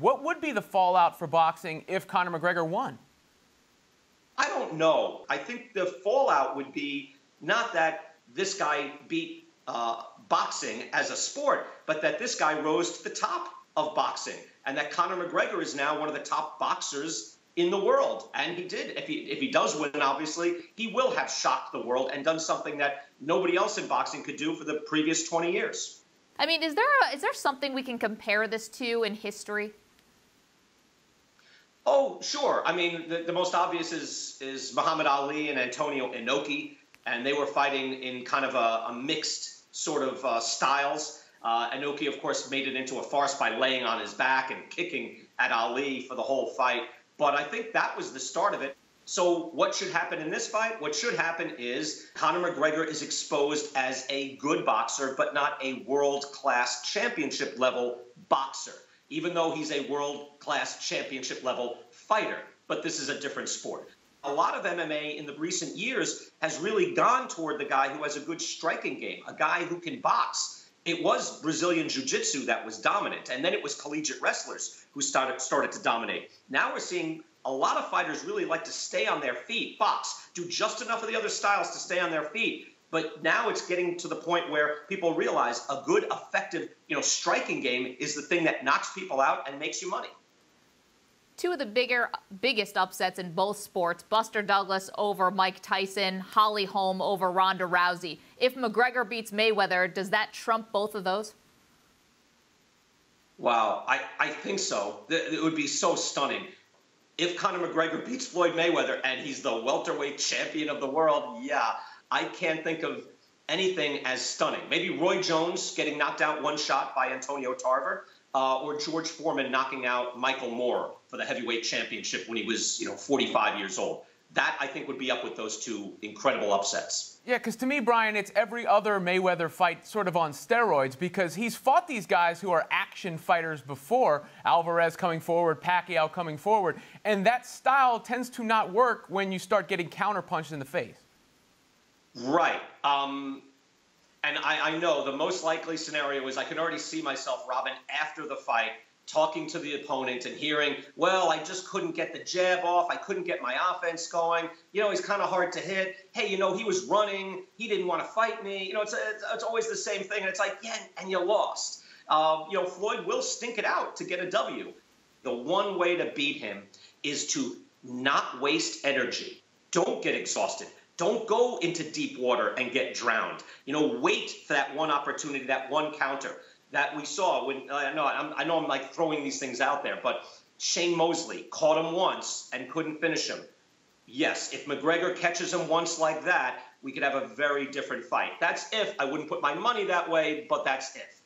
What would be the fallout for boxing if Conor McGregor won? I don't know. I think the fallout would be not that this guy beat boxing as a sport, but that this guy rose to the top of boxing, and that Conor McGregor is now one of the top boxers in the world. And he did. If he does win, obviously, he will have shocked the world and done something that nobody else in boxing could do for the previous 20 years. I mean, is there something we can compare this to in history? Oh, sure. I mean, the most obvious is Muhammad Ali and Antonio Inoki, and they were fighting in kind of a mixed sort of styles. Inoki, of course, made it into a farce by laying on his back and kicking at Ali for the whole fight. But I think that was the start of it. So what should happen in this fight? What should happen is Conor McGregor is exposed as a good boxer, but not a world-class championship-level boxer, even though he's a world-class championship-level fighter. But this is a different sport. A lot of MMA in the recent years has really gone toward the guy who has a good striking game, a guy who can box. It was Brazilian Jiu-Jitsu that was dominant, and then it was collegiate wrestlers who started to dominate. Now we're seeing a lot of fighters really like to stay on their feet, box, do just enough of the other styles to stay on their feet. But now it's getting to the point where people realize a good, effective, striking game is the thing that knocks people out and makes you money. Two of the biggest upsets in both sports, Buster Douglas over Mike Tyson, Holly Holm over Ronda Rousey. If McGregor beats Mayweather, does that trump both of those? Wow, I think so. It would be so stunning. If Conor McGregor beats Floyd Mayweather and he's the welterweight champion of the world, yeah, I can't think of anything as stunning. Maybe Roy Jones getting knocked out one shot by Antonio Tarver. Or George Foreman knocking out Michael Moore for the heavyweight championship when he was, 45 years old. That, I think, would be up with those two incredible upsets. Yeah, because to me, Brian, it's every other Mayweather fight sort of on steroids, because he's fought these guys who are action fighters before, Alvarez coming forward, Pacquiao coming forward, and that style tends to not work when you start getting counterpunched in the face. Right. And I know the most likely scenario is I can already see myself, Robin, after the fight, talking to the opponent and hearing, well, I just couldn't get the jab off. I couldn't get my offense going. He's kind of hard to hit. Hey, he was running. He didn't want to fight me. It's always the same thing. And it's like, yeah, and you lost. Floyd will stink it out to get a W. The one way to beat him is to not waste energy. Don't get exhausted. Don't go into deep water and get drowned. Wait for that one opportunity, that one counter that we saw when I know I'm like throwing these things out there, but Shane Mosley caught him once and couldn't finish him. Yes, if McGregor catches him once like that, we could have a very different fight. That's if. I wouldn't put my money that way, but that's if.